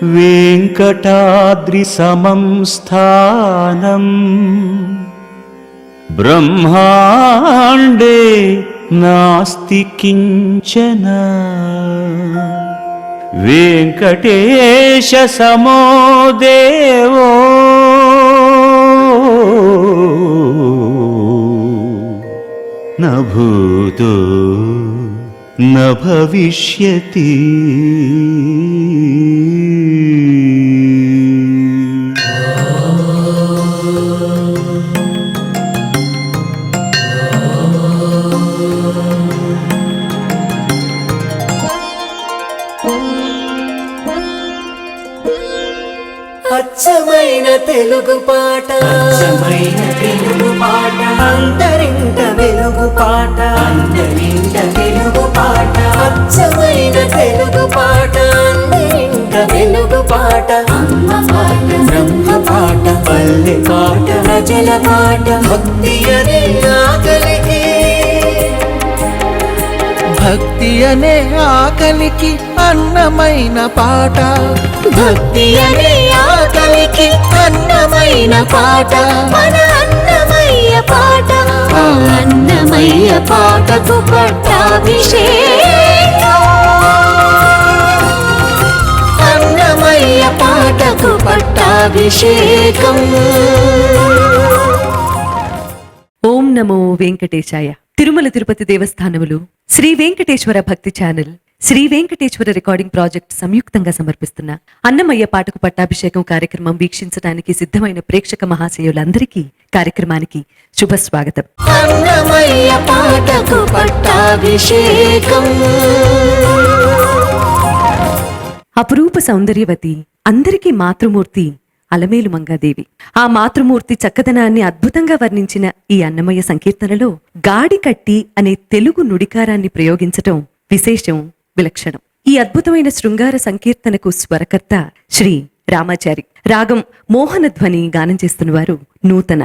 వెంకటాద్రి సమం స్థానం బ్రహ్మాండే నాస్తి కించన వెంకటేశ సమో దేవో న భూతో న భవిష్యతి. అచ్చమైన తెలుగు పాట, అచ్చమైన తెలుగు పాట, అంతరింట వెలుగు పాట, అంతరింట వెలుగు పాట, అచ్చమైన తెలుగు పాట, అంతరింట వెలుగు పాట, అమ్మ పాట, బ్రహ్మ పాట, పల్లె పాట, ప్రజల పాట, భక్తి అనే ఆకలికి, భక్తి అనే ఆకలికి అన్నమైన పాట, భక్తి అనే ఆకలికి అన్నమైన పాట, మన అన్నమయ్య పాట, ఆ అన్నమయ్య పాటకు పట్టాభిషేకం, అన్నమయ్య పాటకు పట్టాభిషేకం. ఓం నమో వెంకటేశాయ. Tirumala Tirupati దేవస్థానములు Sri Venkateswara Bhakti channel, Sri Venkateswara recording project సంయుక్తంగా సమర్పిస్తున్న అన్నమయ్య పాటకు పట్టాభిషేకం కార్యక్రమం వీక్షించడానికి సిద్ధమైన ప్రేక్షక మహాశయులందరికీ కార్యక్రమానికి శుభ స్వాగతం. అన్నమయ్య పాటకు పట్టాభిషేకం. అపురూప సౌందర్యవతి, అందరికీ మాతృమూర్తి అలమేలు మంగాదేవి. ఆ మాతృమూర్తి చక్కదనాన్ని అద్భుతంగా వర్ణించిన ఈ అన్నమయ్య సంకీర్తనలో గాడి కట్టి అనే తెలుగు నుడికారాన్ని ప్రయోగించటం విశేషం, విలక్షణం. ఈ అద్భుతమైన శృంగార సంకీర్తనకు స్వరకర్త శ్రీ రామాచారి. రాగం మోహనధ్వని. గానం చేస్తున్నవారు నూతన.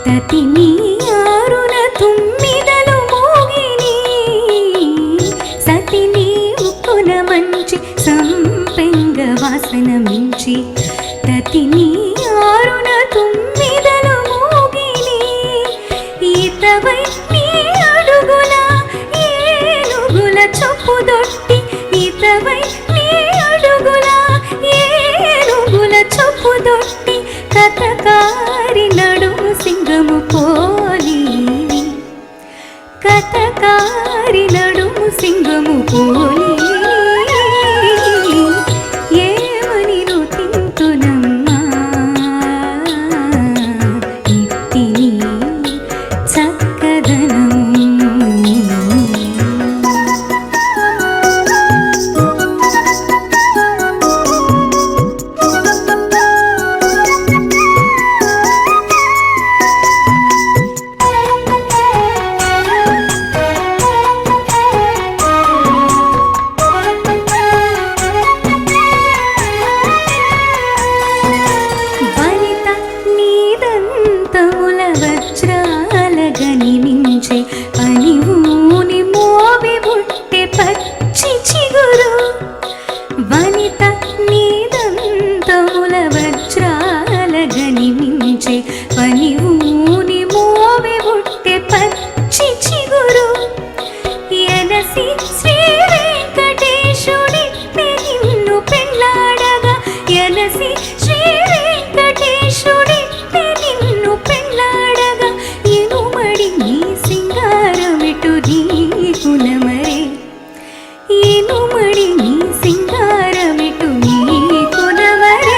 తతిని ఆరున తుమ్మిదలు మోగిని సతిని ఉక్కున మంచి సంపెంగ వాసన మించి తతిని ఆరున తుమ్మిదలు మోగిని ఈతవై నీ అడుగుల ఏనుగుల చొప్పుదొట్టి ఈతవై నీ అడుగుల ఏనుగుల చొప్పుదొట్టి కథకారి నడుము సింగము పోలి కథకారి నడుము సింగము పోలి ఏమని రుతింతునమ్మా ఇట్టిని చక్కదనం వనిత నీదంతముల వజ్రాల గనిమించే పనివూని మోవి బుట్టె పచ్చి చిగురు వనిత నీదంతముల వజ్రాల గనిమించే పనివూని మోవి బుట్టె పచ్చి చిగురు ఎనసి శ్రీ వెంకటేశుడి నిన్ను పెళ్ళాడగా ఎనసి శ్రీ వెంకటేశుడి నిన్ను పెళ్ళాడగా ఇనుమడి నీ సింగారమిటు నీకునమరే ఇనుమడి నీ సింగారమిటు నీకునమరే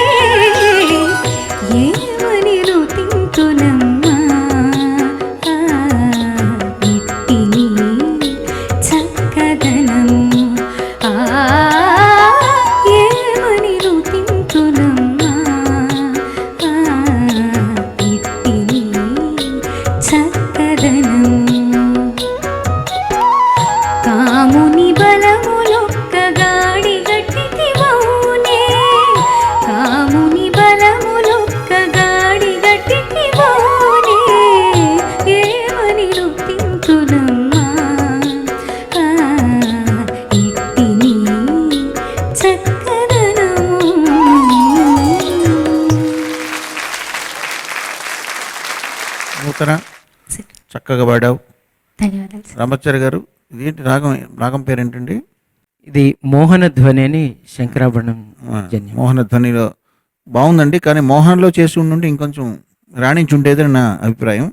ఏమని రుతింతునమ్మా ఇట్టిని చక్కదనం ఏమని రుతింతునమ్మా ఇట్టిని చక్కదనం కాముని బలములొక్క గాడి గట్టితివౌనే కాముని బలములొక్క గాడి గట్టితివౌనే ఏమని రుతింతునమ్మా ఇట్టిని చక్కదనము నూతన చక్కగా పాడావు. ధన్యవాదాలు సార్. రామాచారి గారు, ఇదేంటి రాగం? రాగం పేరేంటండి? ఇది మోహన ధ్వని అని శంకరాభరణం జన్యం. మోహన ధ్వనిలో బాగుందండి, కానీ మోహన్లో చేసి ఉండి ఇంకొంచెం రాణించుంటేదని నా అభిప్రాయం.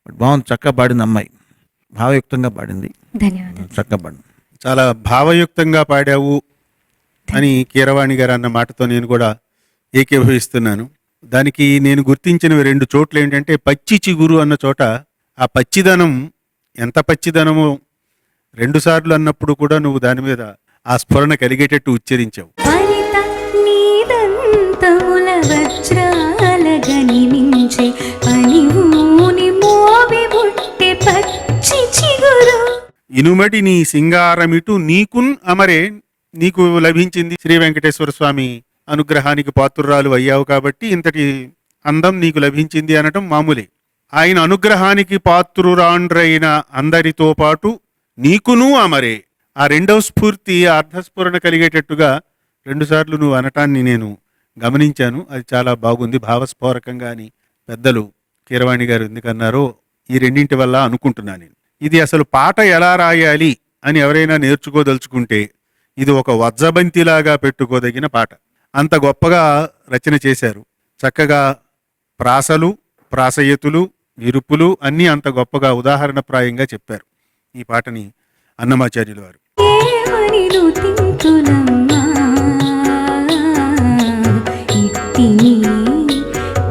బట్ బాగుంది, చక్కగా పాడింది అమ్మాయి, భావయుక్తంగా పాడింది, ధన్యవాదాలు. చక్కగా పాడింది. చాలా భావయుక్తంగా పాడావు అని కీరవాణి గారు అన్న మాటతో నేను కూడా ఏకీభవిస్తున్నాను. దానికి నేను గుర్తించినవి 2 చోట్ల ఏంటంటే, పచ్చి చిగురు అన్న చోట ఆ పచ్చిదనం ఎంత పచ్చిదనమో 2 సార్లు అన్నప్పుడు కూడా నువ్వు దాని మీద ఆ స్ఫురణ కలిగేటట్టు ఉచ్చరించావు. వనిత నీదంతముల వజ్రాల గనిమించే పనివూని మోవి బుట్టె పచ్చి చిగురు ఇనుమటి నీ సింగారమిటు నీకున్ అమరే, నీకు లభించింది శ్రీ వెంకటేశ్వర స్వామి అనుగ్రహానికి పాత్రురాలు అయ్యావు కాబట్టి ఇంతటి అందం నీకు లభించింది అనటం మామూలే. ఆయన అనుగ్రహానికి పాత్రురాండ్రైన అందరితో పాటు నీకును అమరే, ఆ 2వ స్ఫూర్తి అర్ధస్ఫురణ కలిగేటట్టుగా 2 సార్లు నువ్వు అనటాన్ని నేను గమనించాను. అది చాలా బాగుంది, భావస్ఫోరకంగా అని పెద్దలు కీరవాణి గారు ఎందుకన్నారో ఈ 2 వల్ల అనుకుంటున్నాను నేను. ఇది అసలు పాట ఎలా రాయాలి అని ఎవరైనా నేర్చుకోదలుచుకుంటే ఇది ఒక వజ్రబంతిలాగా పెట్టుకోదగిన పాట. అంత గొప్పగా రచన చేశారు. చక్కగా ప్రాసలు, ప్రాసయతులు, విరుపులు అన్నీ అంత గొప్పగా ఉదాహరణప్రాయంగా చెప్పారు ఈ పాటని అన్నమాచార్యుల వారు. ఏమని రుతింతునమ్మా ఇట్టిని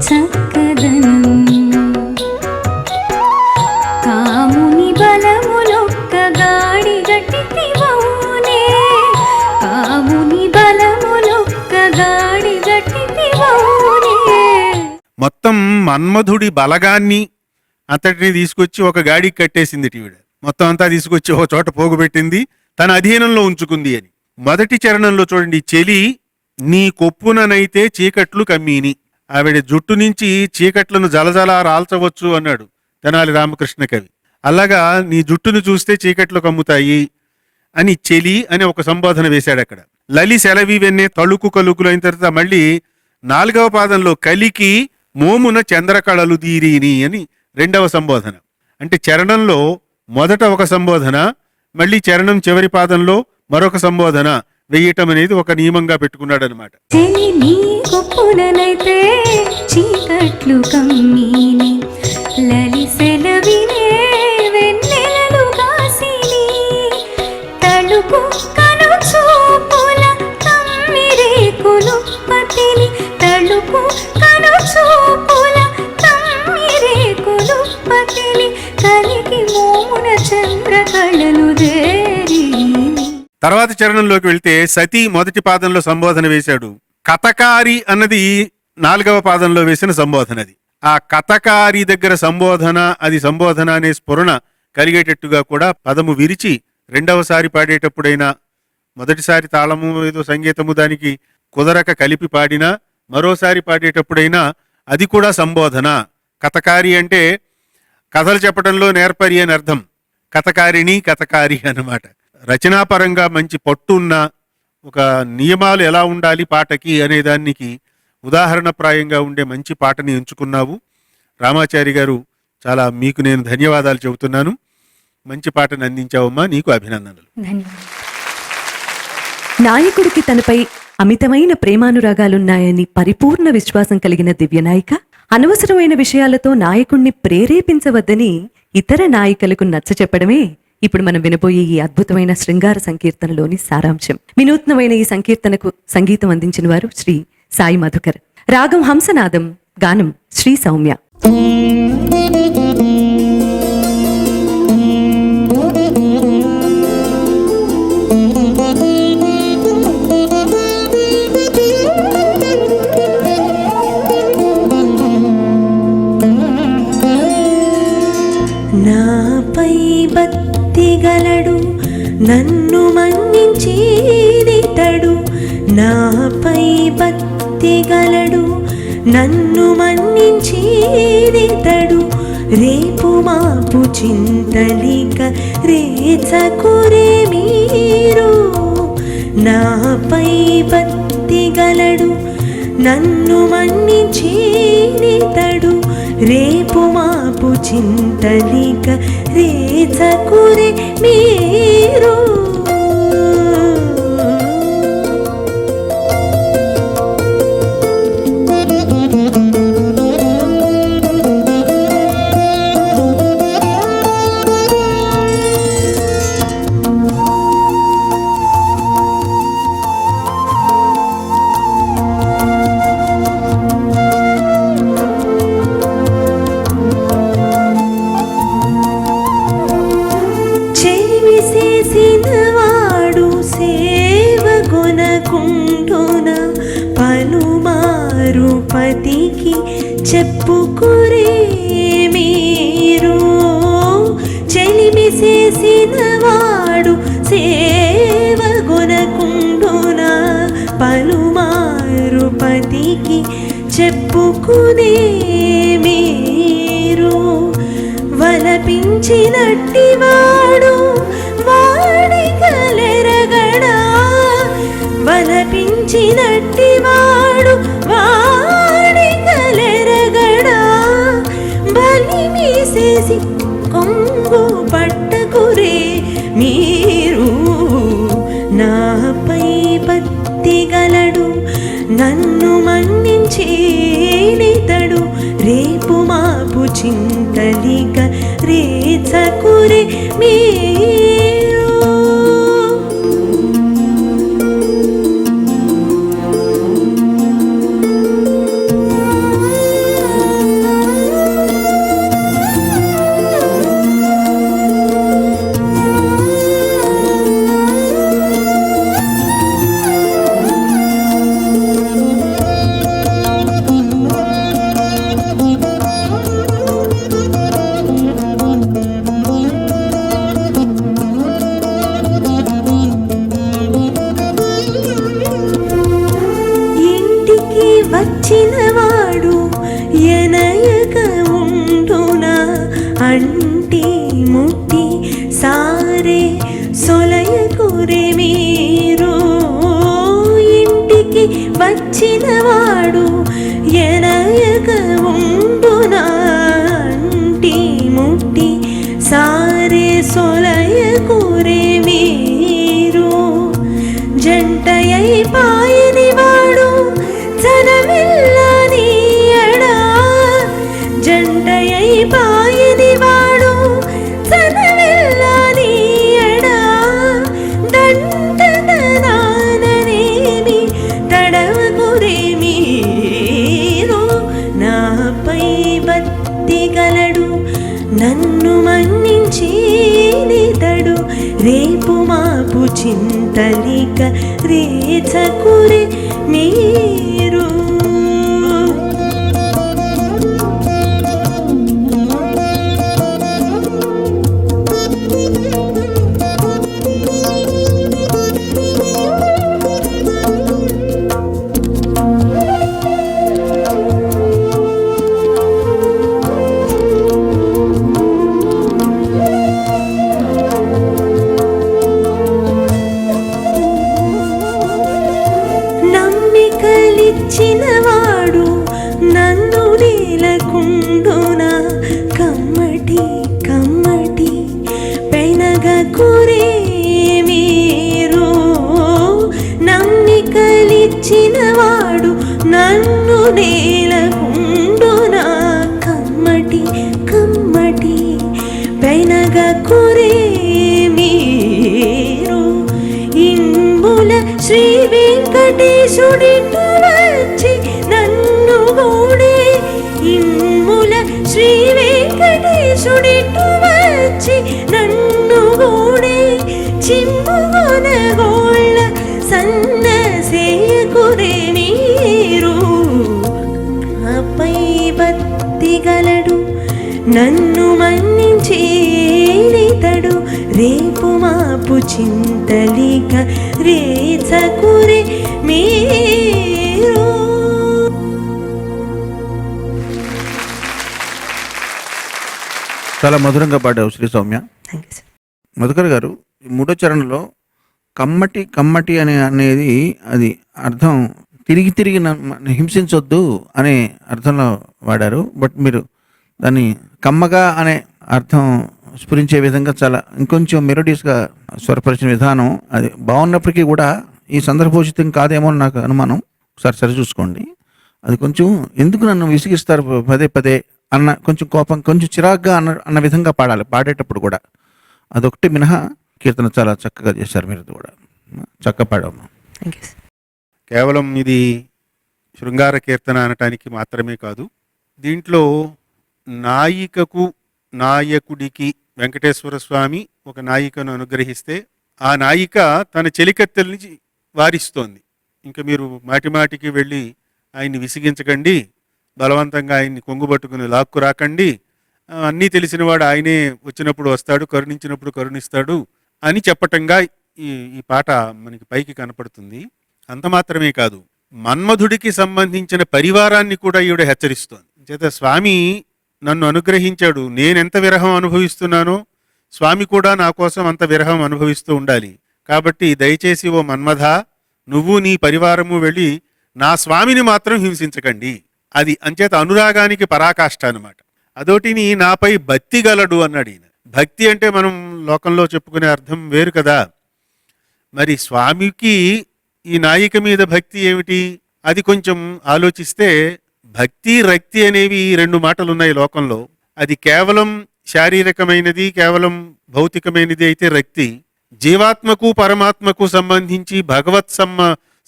చక్కదనం కాముని బలములొక్క గాడి గట్టితివౌనే కాముని బలములొక్క గాడి గట్టితివౌనే. మొత్తం మన్మధుడి బలగాన్ని అంతటిని తీసుకొచ్చి ఒక గాడికి కట్టేసింది ఈవిడ. మొత్తం అంతా తీసుకొచ్చి ఒక చోట పోగుపెట్టింది, తన అధీనంలో ఉంచుకుంది అని. మొదటి చరణంలో చూడండి, చెలి నీ కొప్పుననైతే చీకట్లు కమ్మీని. ఆవిడ జుట్టు నుంచి చీకట్లను జలజల రాల్చవచ్చు అన్నాడు తెనాలి రామకృష్ణ కవి. అలాగా నీ జుట్టును చూస్తే చీకట్లు కమ్ముతాయి అని చెలి అని ఒక సంబోధన వేశాడు అక్కడ. లలి సెలవి వెన్నే తళుకు కలుకులు అయిన తర్వాత మళ్ళీ 4వ పాదంలో కలికి మోమున చంద్రకళలు దీరిని అని 2వ సంబోధన. అంటే చరణంలో మొదట ఒక సంబోధన, మళ్ళీ చరణం చివరి పాదంలో మరొక సంబోధన వెయ్యటం అనేది ఒక నియమంగా పెట్టుకున్నాడు అనమాట. చెలి నీకు పులనైతే చీకట్లు కమ్మీని లలి సెలవినే వెన్నెలలు కాసిని తలుపు కను చూపుల తమ్మిరేకులు పతిని తలుపు కను చూపుల తమ్మిరేకులు పతిని కలికి మోమున చంద్రకళలు దేరిని. తర్వాత చరణంలోకి వెళ్తే సతీ మొదటి పాదంలో సంబోధన వేశాడు. కథకారి అన్నది 4వ పాదంలో వేసిన సంబోధన. అది ఆ కథకారి దగ్గర సంబోధన, అది సంబోధన అనే స్ఫురణ కలిగేటట్టుగా కూడా పదము విరిచి 2వసారి పాడేటప్పుడైనా, మొదటిసారి తాళము ఏదో సంగీతము దానికి కుదరక కలిపి పాడినా, మరోసారి పాడేటప్పుడైనా అది కూడా సంబోధన. కథకారి అంటే కథలు చెప్పడంలో నేర్పరి అని అర్థం. కథకారిణి కథకారి అన్నమాట. రచనాపరంగా మంచి పట్టున్న ఒక నియమాలు ఎలా ఉండాలి పాటకి అనే దానికి ఉదాహరణప్రాయంగా ఉండే మంచి పాటని ఎంచుకున్నావు రామాచారి గారు. చాలా మీకు నేను ధన్యవాదాలు చెబుతున్నాను. మంచి పాటను అందించావమ్మా, నీకు అభినందనలు. నాయకుడికి తనపై అమితమైన ప్రేమానురాగాలున్నాయని పరిపూర్ణ విశ్వాసం కలిగిన దివ్యనాయిక అనవసరమైన విషయాలతో నాయకుణ్ణి ప్రేరేపించవద్దని ఇతర నాయికలకు నచ్చచెప్పడమే ఇప్పుడు మనం వినబోయే ఈ అద్భుతమైన శృంగార సంకీర్తనలోని సారాంశం. వినూత్నమైన ఈ సంకీర్తనకు సంగీతం అందించిన వారు శ్రీ సాయి మధుకర్. రాగం హంసనాదం, గానం శ్రీ సౌమ్య. నాపై భక్తిగలడు నన్ను మన్నించేదితడు, నాపై భక్తిగలడు నన్ను మన్నించేదితడు, రేపు మాపు చింతలిక రేచకురే మీరు. నాపై భక్తిగలడు నన్ను మన్నించేదితడు, రేపు మాపు చింతలిక రేచకురే మీరు. పతికి చెప్పుకురే మీరు. చెలిమి చేసిన వాడు సేవ గుణకుండున పలుమారు పతికి చెప్పుకునే మీరు. వలపించినట్టి వాడు వాడిగలెరగడా, వలపించినట్టి వాడు వాడిగలెరగడా, బలిమీసేసి కొంగు పట్టకురే మీరు. నాపై భక్తిగలడు నన్ను మన్నించేనితడు, రేపు మాపు చింతలిక రేచకురే మీరు. అంటి ముట్టి సారే సొలయకురే మీరు ఇంటికి వచ్చినవాడు ఎనయక ఉండునా అంటి ముట్టి సారే సొలయకురే మీరు జంటయై పాయని వాడు జనమిల్లని ఎడా జంటయై పాయని వాడు జనమిల్లని ఎడా దండనాననేమి తడవకురే మీరు నాపై భక్తి గలడు నన్ను మన్నించేనితడు రేపు మాపు చింతలిక రేచకురే మీరు నమ్మికలిచ్చినవాడు నన్ను నేలకుండున కమ్మటి కమ్మటి పెనగకురే మీరు నమ్మికలిచ్చినవాడు నన్ను నేలకుండున కమ్మటి కమ్మటి పెనగకురే మీరు ఇంబుల శ్రీ వెంకటేశుడిటు వచ్చి నన్ను గూడే ఇమ్ముల శ్రీ వెంకటేశుడిటు వచ్చి నన్ను గూడే చిమ్ముగొన గోళ్ళ సన్న సేకురే మీరు ఆపై భక్తి గలడు నన్ను మన్నించేనితడు రేపు మాపు చింతలిక రేచకురే మీరు చాలా మధురంగా పాడావు Shri Soumya. Thank you sir. Madhukar గారు ఈ మూడో చరణంలో కమ్మటి కమ్మటి అనేది అది అర్థం తిరిగి తిరిగి నన్ను హింసించొద్దు అనే అర్థంలో వాడారు. బట్ మీరు దాన్ని కమ్మగా అనే అర్థం స్ఫురించే విధంగా చాలా ఇంకొంచెం మెలోడియస్గా స్వరపరిచిన విధానం అది బాగున్నప్పటికీ కూడా ఈ సందర్భోచితం కాదేమో అని నాకు అనుమానం. ఒకసారి సరి చూసుకోండి. అది కొంచెం ఎందుకు నన్ను విసిగిస్తారు పదే పదే అన్న కొంచెం కోపం కొంచెం చిరాగ్గా అన్న విధంగా పాడాలి పాడేటప్పుడు కూడా. అదొకటి మినహా కీర్తన చాలా చక్కగా చేశారు. మీరు కూడా చక్కగా పాడాము. Thank you sir. కేవలం ఇది శృంగార కీర్తన అనటానికి మాత్రమే కాదు, దీంట్లో నాయికకు నాయకుడికి వెంకటేశ్వర స్వామి ఒక నాయికను అనుగ్రహిస్తే ఆ నాయిక తన చెలికత్తెల్ని వారిస్తోంది. ఇంకా మీరు మాటి మాటికి వెళ్ళి ఆయన్ని విసిగించకండి, బలవంతంగా ఆయన్ని కొంగుబట్టుకుని లాక్కు రాకండి, అన్నీ తెలిసినవాడు ఆయనే వచ్చినప్పుడు వస్తాడు, కరుణించినప్పుడు కరుణిస్తాడు అని చెప్పటంగా ఈ పాట మనకి పైకి కనపడుతుంది. అంత మాత్రమే కాదు, మన్మధుడికి సంబంధించిన పరివారాన్ని కూడా ఈవిడ హెచ్చరిస్తోంది. చేత స్వామి నన్ను అనుగ్రహించాడు, నేనెంత విరహం అనుభవిస్తున్నానో స్వామి కూడా నా కోసం అంత విరహం అనుభవిస్తూ ఉండాలి. కాబట్టి దయచేసి ఓ మన్మథ, నువ్వు నీ పరివారము వెళ్ళి నా స్వామిని మాత్రం హింసించకండి. అది అంచేత అనురాగానికి పరాకాష్ట అనమాట. అదోటిని నాపై భక్తి గలడు అన్నాడు ఈయన. భక్తి అంటే మనం లోకంలో చెప్పుకునే అర్థం వేరు కదా. మరి స్వామికి ఈ నాయిక మీద భక్తి ఏమిటి? అది కొంచెం ఆలోచిస్తే భక్తి రక్తి అనేవి రెండు మాటలు ఉన్నాయి లోకంలో. అది కేవలం శారీరకమైనది, కేవలం భౌతికమైనది అయితే రక్తి, జీవాత్మకు పరమాత్మకు సంబంధించి భగవత్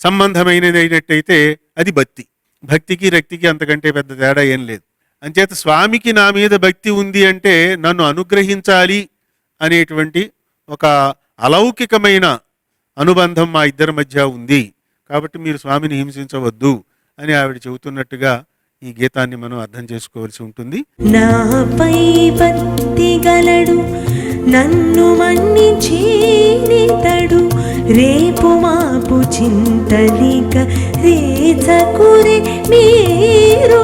సంబంధమైనది అయినట్టయితే అది భక్తి. భక్తికి రక్తికి అంతకంటే పెద్ద తేడా ఏం లేదు. అంచేత స్వామికి నా మీద భక్తి ఉంది అంటే నన్ను అనుగ్రహించాలి అనేటువంటి ఒక అలౌకికమైన అనుబంధం మా ఇద్దరి మధ్య ఉంది. కాబట్టి మీరు స్వామిని హింసించవద్దు అని ఆవిడ చెబుతున్నట్టుగా ఈ గీతాన్ని మనం అర్థం చేసుకోవాల్సి ఉంటుంది. నాపై భక్తి గలడు నన్ను మన్నించేనితడు రేపు మాపు చింతలిక రేచకురే మీరు.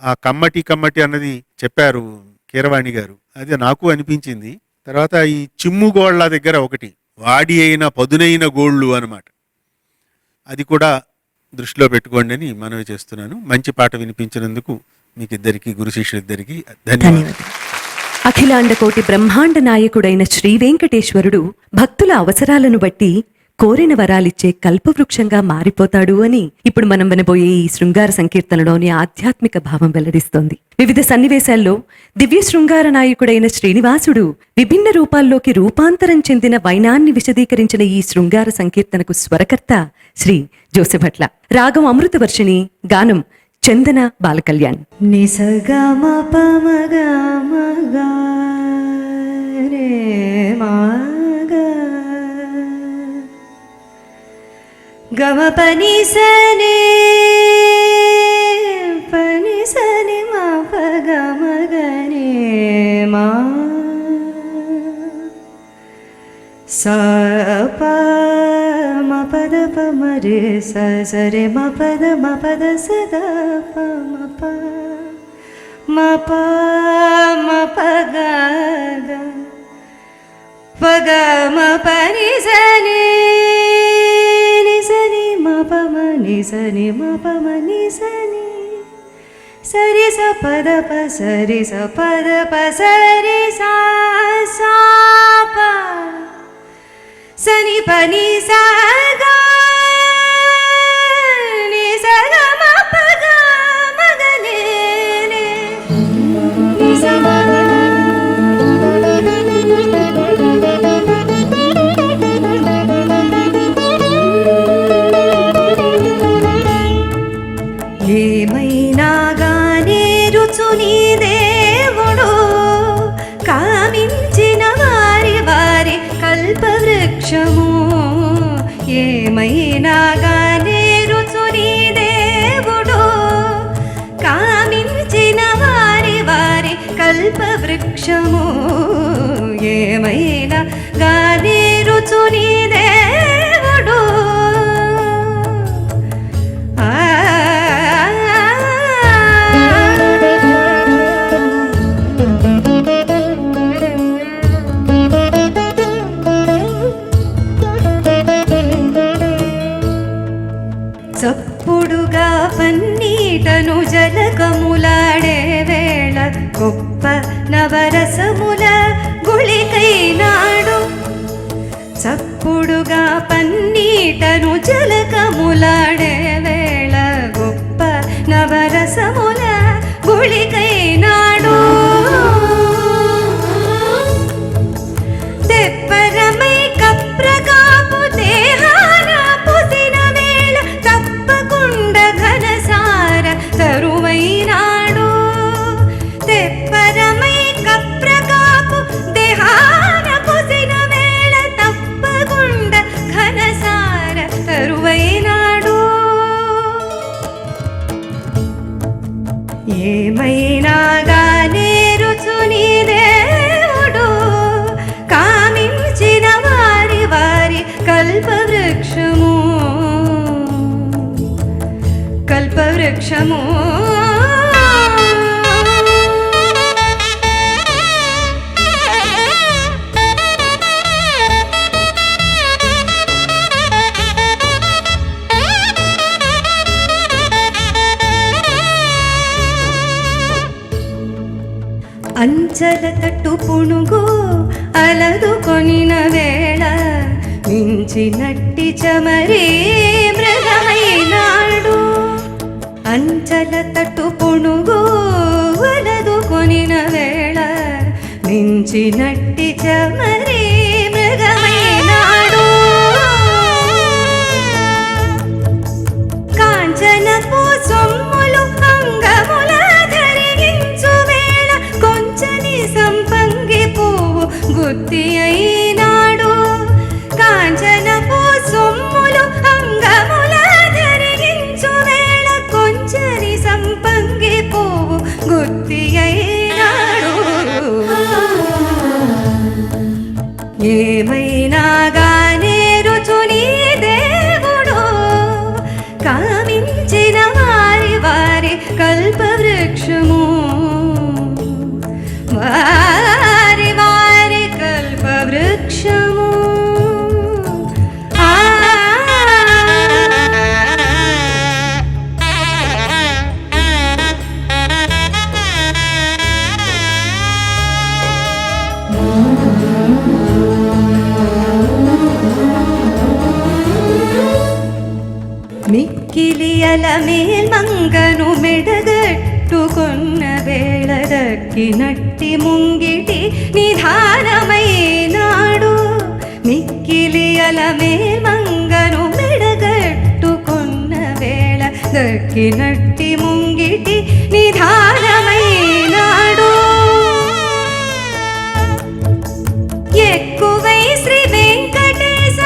ఆ కమ్మటి కమ్మటి అన్నది చెప్పారు కీరవాణి గారు, అది నాకు అనిపించింది. తర్వాత ఈ చిమ్ముగోళ్ల దగ్గర ఒకటి వాడి అయిన పదునైన గోళ్ళు అన్నమాట, అది కూడా దృష్టిలో పెట్టుకోండి అని మనవి చేస్తున్నాను. మంచి పాట వినిపించినందుకు మీకు ఇద్దరికి, గురు శిష్యులిద్దరికి ధన్యవాదాలు. అఖిలాండ కోటి బ్రహ్మాండ నాయకుడైన శ్రీ వెంకటేశ్వరుడు భక్తుల అవసరాలను బట్టి కోరిన వరాలిచ్చే కల్పవృక్షంగా మారిపోతాడు అని ఇప్పుడు మనం వినబోయే ఈ శృంగార సంకీర్తనలోని ఆధ్యాత్మిక భావం వెల్లడిస్తోంది. వివిధ సన్నివేశాల్లో దివ్య శృంగార నాయకుడైన శ్రీనివాసుడు విభిన్న రూపాల్లోకి రూపాంతరం చెందిన వైనాన్ని విశదీకరించిన ఈ శృంగార సంకీర్తనకు స్వరకర్త శ్రీ జోసెభట్ల. రాగం అమృతవర్షిణి, గానం చందన బాలకళ్యాణ్. నిసగమ పమగ మగ రే మగ గమ పని సనే మా పగ మగనే మా స ప మ పద ప మ రే స స రే మ పద స ద ప మ ప గ గ ప గ మ ప ని స ని మ ప మ ని స ని మ ప మ ని స ని స రి స ప ద ప స రి స ప ద ప స రి స సా ప సని పని సాగా ని సగా మ పగా మగనే ని సగా ఏమైనా గానే రుచు నీ దేవుడు కామించిన వారి వారి కల్పవృక్షము. ఏమైనా గానే రుచు నీ దేవుడు కామించిన వారి వారి కల్పవృక్షము. ఏమైనా గానే రుచు నీ దేవుడు చప్పుడుగా పన్నీటను జలకములాడే వేళ గొప్ప నవరసముల గుళికైనాడు. చప్పుడుగా పన్నీటను జలకములాడే వేళ గొప్ప నవరసముల గుళికైనాడు. తెప్పరమై కప్రకాపు దేహాన పుసిన వేళ తప్పకుండ ఘనసార తరువైనాడు. తెప్పరమై కప్రకాపు దేహాన పుసిన వేళ తప్పకుండ ఘనసార తరువైనాడు. ఏమైనా గానే రుచు నీ దేవుడు కామించిన వారి వారి కల్పవృక్షము. కల్పవృక్షము అంచల తట్టు పుణుగు అలదుకొనిన వేళ మించినట్టి చమరే మృగమైనాడు. అంచల తట్టు పుణుగు అలదుకొనిన వేళ మించినట్టి చమరే మృగమైనాడు. కాంచనపు సొమ్ములు అంగముల ధరించు వేళ కొంచని సంపంగి పువ్వు గుత్తి అయినాడు. కాంచనపు సొమ్ములు అంగముల ధరించు వేళ కొంచని సంపంగి పువ్వు గుత్తి అయినాడు. ఏమైనా గానే రుచు నీ దేవుడు కామించిన వారి వారి కల్పవృక్షము. మిక్కిలియల మేల్మంగను మెడగట్టుకొన్న వేళ దక్కినట్టి ముంగిటి నిధానమైనాడు. మిక్కిలియల మేల్మంగను మెడగట్టుకొన్న వేళ దక్కినట్టి ముంగిటి నిధానమైనాడు. ఎక్కువై శ్రీ వెంకటేశ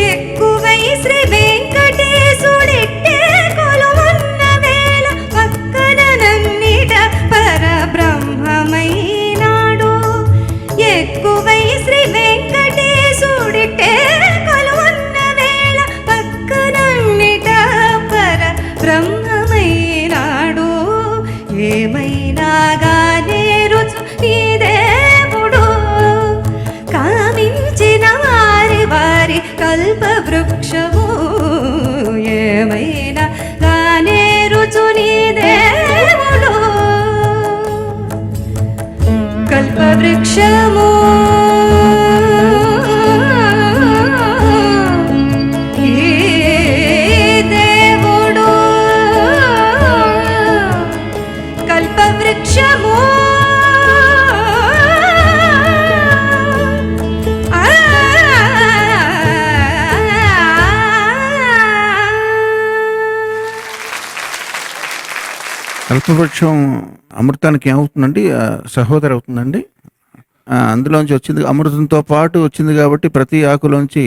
ఎక్కువై శ్రీ వెంకటేశుడిట్టే కొలువున్న వేళ పక్కన నన్నిట పరబ్రహ్మమైనాడు. ఎక్కువై శ్రీ వెంకటేశుడిట్టే కొలువున్న వేళ పక్కనన్నిట పరబ్రహ్మమైనాడు. ఏమైనా గానే రుచు నీ దేవుడు కామించిన వారి వారి కల్పవృక్షము. ఏమైనా గానే రుచు నీ దేవుడు కల్పవృక్షము. ఈ దేవుడు కల్పవృక్షము. కల్పవృక్షం అమృతానికి ఏమవుతుందండి? సహోదరి అవుతుందండి. అందులోంచి వచ్చింది, అమృతంతో పాటు వచ్చింది కాబట్టి ప్రతి ఆకులోంచి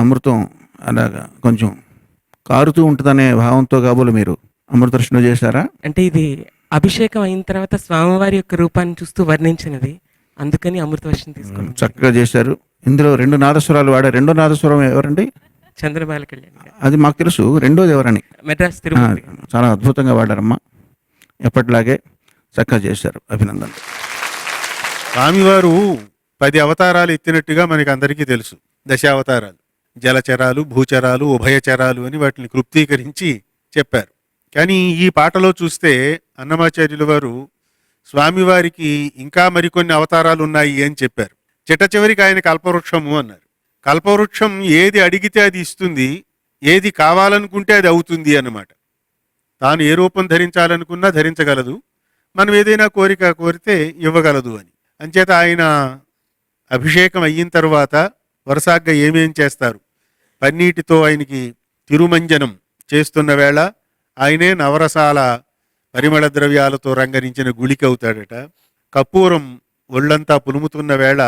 అమృతం అలాగా కొంచెం కారుతూ ఉంటుందనే భావంతో కాబోలు మీరు అమృతృష్ణ చేశారా? అంటే ఇది అభిషేకం అయిన తర్వాత స్వామివారి యొక్క రూపాన్ని చూస్తూ వర్ణించినది, అందుకని అమృత వర్షం తీసుకున్నాం. చక్కగా చేశారు. ఇందులో 2 నాదస్వరాలు వాడారు. రెండో నాదస్వరం ఎవరండి? చంద్రబాల కళ్యాణ్ గారు. అది మాకు తెలుసు. రెండోది ఎవరని? మెడ్రాస్ తిరుపతి. చాలా అద్భుతంగా వాడారమ్మా. ఎప్పటిలాగే చక్కగా చేశారు. అభినందనలు. స్వామివారు 10 అవతారాలు ఎత్తినట్టుగా మనకి అందరికీ తెలుసు. దశావతారాలు, జలచరాలు, భూచరాలు, ఉభయచరాలు అని వాటిని క్లుప్తీకరించి చెప్పారు. కానీ ఈ పాటలో చూస్తే అన్నమాచార్యుల వారు స్వామివారికి ఇంకా మరికొన్ని అవతారాలు ఉన్నాయి అని చెప్పారు. చిట్ట చివరికి ఆయన కల్పవృక్షము అన్నారు. కల్పవృక్షం ఏది అడిగితే అది ఇస్తుంది, ఏది కావాలనుకుంటే అది అవుతుంది అన్నమాట. తాను ఏ రూపం ధరించాలనుకున్నా ధరించగలదు, మనం ఏదైనా కోరిక కోరితే ఇవ్వగలదు అని. అంచేత ఆయన అభిషేకం అయిన తర్వాత వరుసగా ఏమేం చేస్తారు? పన్నీటితో ఆయనకి తిరుమంజనం చేస్తున్న వేళ ఆయనే నవరసాల పరిమళ ద్రవ్యాలతో రంగరించిన గుళిక అవుతాడట. కప్పూరం ఒళ్ళంతా పులుముతున్న వేళ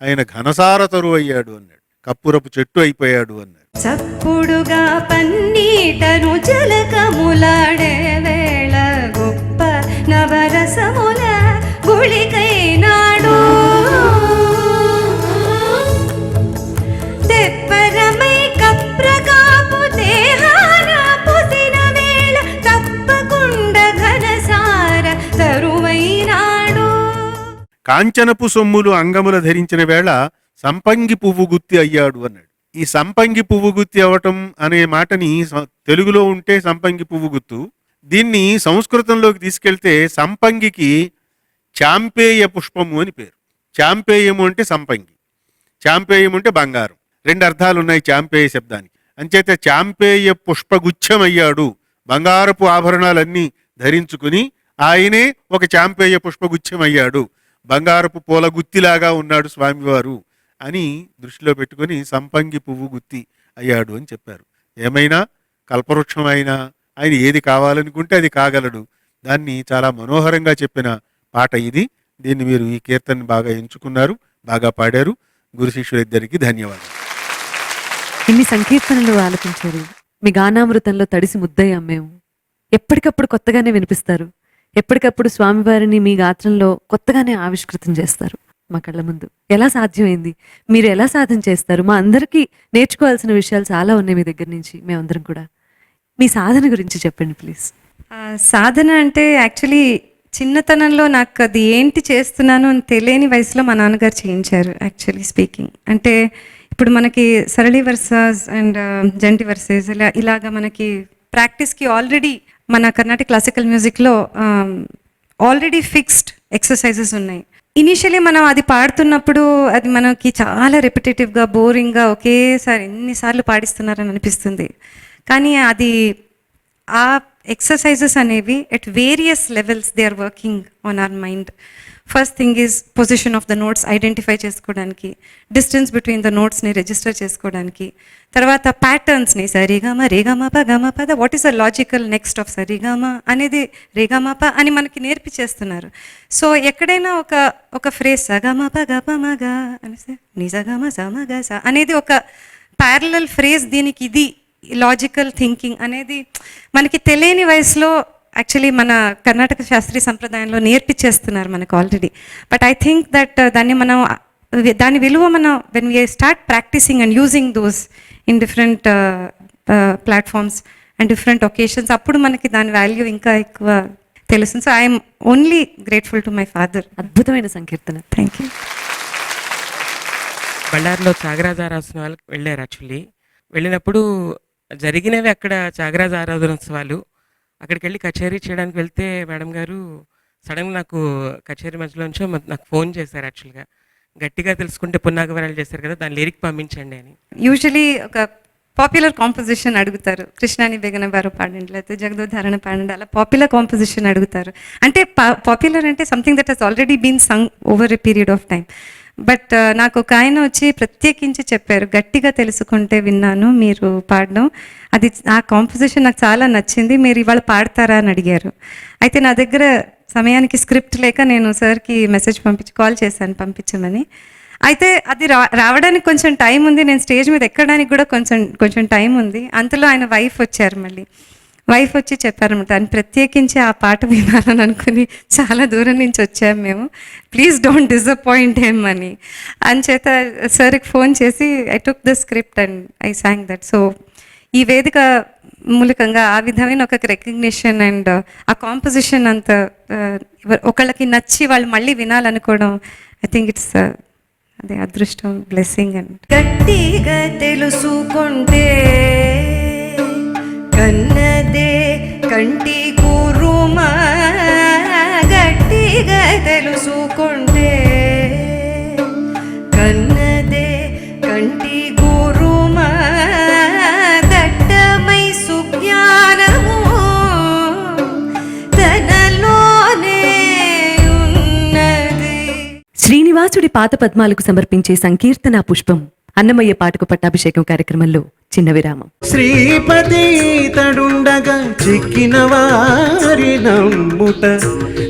ఆయన ఘనసారతరు అయ్యాడు అన్నాడు. కప్పూరపు చెట్టు అయిపోయాడు అన్నాడు. చప్పుడుగా పన్నీటను జలకములాడే వేళ గొప్ప నవరసముల గుళికైనాడు. తెప్పరమై కప్రకాపు దేహాన పుసిన వేళ తప్పకుండా ఘనసార తరువైనాడు. కాంచనపు సొమ్ములు అంగముల ధరించిన వేళ సంపంగి పువ్వు గుత్తి అయ్యాడు అన్నాడు. ఈ సంపంగి పువ్వు గుత్తి అవటం అనే మాటని తెలుగులో ఉంటే సంపంగి పువ్వు గుత్తు, దీన్ని సంస్కృతంలోకి తీసుకెళ్తే సంపంగికి చాంపేయ పుష్పము అని పేరు. చాంపేయము అంటే సంపంగి, చాంపేయము అంటే బంగారం. 2 అర్థాలు ఉన్నాయి చాంపేయ శబ్దానికి. అంచేత చాంపేయ పుష్పగుచ్చం అయ్యాడు. బంగారపు ఆభరణాలన్నీ ధరించుకుని ఆయనే ఒక చాంపేయ పుష్పగుచ్చం అయ్యాడు. బంగారపు పూల గుత్తిలాగా ఉన్నాడు స్వామివారు అని దృష్టిలో పెట్టుకుని సంపంగి పువ్వు గుత్తి అయ్యాడు అని చెప్పారు. ఏమైనా కల్పవృక్షం అయినా ఆయన ఏది కావాలనుకుంటే అది కాగలడు. దాన్ని చాలా మనోహరంగా చెప్పిన పాట ఇది. దీన్ని మీరు ఈ కీర్తనని బాగా ఎంచుకున్నారు, బాగా పాడారు. గురు శిష్యులిద్దరికీ ధన్యవాదాలు. ఇన్ని సంకీర్తనలు ఆలపించారు. మీ గానామృతంలో తడిసి ముద్దయ్యాం మేము. ఎప్పటికప్పుడు కొత్తగానే వినిపిస్తారు. ఎప్పటికప్పుడు స్వామివారిని మీ గాత్రంలో కొత్తగానే ఆవిష్కృతం చేస్తారు మా కళ్ళ ముందు. ఎలా సాధ్యమైంది? మీరు ఎలా సాధన చేస్తారు? మా అందరికీ నేర్చుకోవాల్సిన విషయాలు చాలా ఉన్నాయి మీ దగ్గర నుంచి. మేమందరం కూడా మీ సాధన గురించి చెప్పండి ప్లీజ్. సాధన అంటే యాక్చువల్లీ చిన్నతనంలో నాకు అది ఏంటి చేస్తున్నాను అని తెలియని వయసులో మా నాన్నగారు చేయించారు యాక్చువల్లీ స్పీకింగ్. అంటే ఇప్పుడు మనకి సరళి వర్సెస్ అండ్ జంటి వర్సెస్ ఇలాగా మనకి ప్రాక్టీస్కి ఆల్రెడీ మన కర్ణాటక క్లాసికల్ మ్యూజిక్లో ఆల్రెడీ ఫిక్స్డ్ ఎక్సర్సైజెస్ ఉన్నాయి. ఇనీషియలీ మనం అది పాడుతున్నప్పుడు అది మనకి చాలా రెపిటేటివ్గా బోరింగ్గా ఒకేసారి ఎన్నిసార్లు పాడిస్తున్నారని అనిపిస్తుంది. కానీ అది ఆ ఎక్సర్సైజెస్ అనేవి at various levels they are working on our mind. First thing is position of the notes identify చేసుకోవడానికి, డిస్టెన్స్ బిట్వీన్ ద నోట్స్ని రిజిస్టర్ చేసుకోవడానికి, తర్వాత ప్యాటర్న్స్ని సరిగమ రేగమ ప గమ పద what is the logical next of సరిగమ అనేది రేగమ ప అని మనకి నేర్పించేస్తున్నారు. సో ఎక్కడైనా ఒక ఫ్రేజ్ సగమ ప గప మగ అనేసి నిజగమ సమగ స అనేది ఒక ప్యారలల్ ఫ్రేజ్, దీనికి ఇది లాజికల్ థింకింగ్ అనేది మనకి తెలియని వయసులో యాక్చువల్లీ మన కర్ణాటక శాస్త్రీయ సంప్రదాయంలో నేర్పించేస్తున్నారు మనకు already. But I think that దాని విలువ మనం when we start practising and using those in different platforms and different occasions, అప్పుడు మనకి దాని వాల్యూ ఇంకా ఎక్కువ తెలుస్తుంది. So I'm only grateful to my father. అద్భుతమైన సంకీర్తన. Thank you. బళ్ళారిలో త్యాగరాజ ఆరాధన వాళ్ళకి వెళ్ళారు. యాక్చువల్లీ వెళ్ళినప్పుడు జరిగినవి అక్కడ త్యాగరాజ ఆరాధనోత్సవాలు. అక్కడికి వెళ్ళి కచేరీ చేయడానికి వెళ్తే మేడం గారు సడన్గా నాకు కచేరీ మధ్యలోంచో నాకు ఫోన్ చేశారు. యాక్చువల్గా గట్టిగా తెలుసుకుంటే పున్నాగవరాలు చేశారు కదా, దాని లిరిక్ పంపించండి అని. యూజువలీ ఒక పాపులర్ కాంపోజిషన్ అడుగుతారు, కృష్ణాని బేగన వారు పాడండి లేకపోతే జగదోధారణ పాడండి, అలా పాపులర్ కాంపోజిషన్ అడుగుతారు. అంటే పాపులర్ అంటే something that he's already been sung over a period of time. But నాకు ఒక ఆయన వచ్చి ప్రత్యేకించి చెప్పారు, గట్టిగా తెలుసుకుంటే విన్నాను మీరు పాడడం, అది ఆ కాంపోజిషన్ నాకు చాలా నచ్చింది, మీరు ఇవాళ పాడతారా అని అడిగారు. అయితే నా దగ్గర సమయానికి స్క్రిప్ట్ లేక నేను సార్కి మెసేజ్ కాల్ చేశాను పంపించమని. అయితే అది రావడానికి కొంచెం టైం ఉంది, నేను స్టేజ్ మీద ఎక్కడానికి కూడా కొంచెం టైం ఉంది. అంతలో ఆయన వైఫ్ వచ్చారు, మళ్ళీ వైఫ్ వచ్చి చెప్పారనమాట, ఆయన ప్రత్యేకించి ఆ పాట వినాలని అనుకుని చాలా దూరం నుంచి వచ్చాము మేము, ప్లీజ్ డోంట్ డిసప్పాయింట్ హిమ్ అని. చేత సార్కి ఫోన్ చేసి I took the script and I song that. So ఈ వేదిక మూలకంగా ఆ విధమైన ఒక రికగ్నిషన్ అండ్ ఆ కాంపోజిషన్ అంత ఒకళ్ళకి నచ్చి వాళ్ళు మళ్ళీ వినాలనుకోవడం, ఐ థింక్ ఇట్స్ అదే అదృష్టం, బ్లెస్సింగ్. అండ్ గట్టిగా తెలుసుకుంటే కన్నదే కంటి కూరుమా, గట్టిగా తెలుసుకుంటే కన్నదే కంటి కూరుమా, దట్టమై సుజ్ఞానము తనలోనే ఉన్నది. శ్రీనివాసుడి పాత పద్మాలకు సమర్పించే సంకీర్తన పుష్పం అన్నమయ్య పాటకు పట్టాభిషేకం కార్యక్రమంలో చిన్న విరామం. శ్రీపతి తడుండగా చిక్కిన వారి నమ్ముట,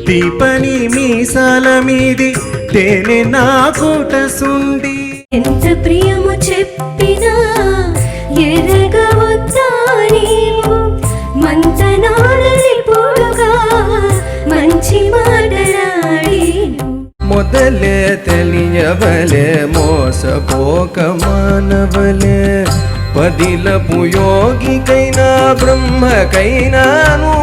దీపని మీసాల మీది తేనె నాకుట సుండి. ఎంత ప్రియము చెప్పినా ఎరగవద్దా నీవు, మంతనాలని పొడుగా మంచి మాటలాడేను. మొదలే తెలియవలే మోసపోక మానవలే, పదిలపు యోగికైనా బ్రహ్మకైనాను.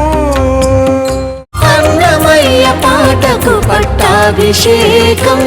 అన్నమయ్య పాటకు పట్టాభిషేకం.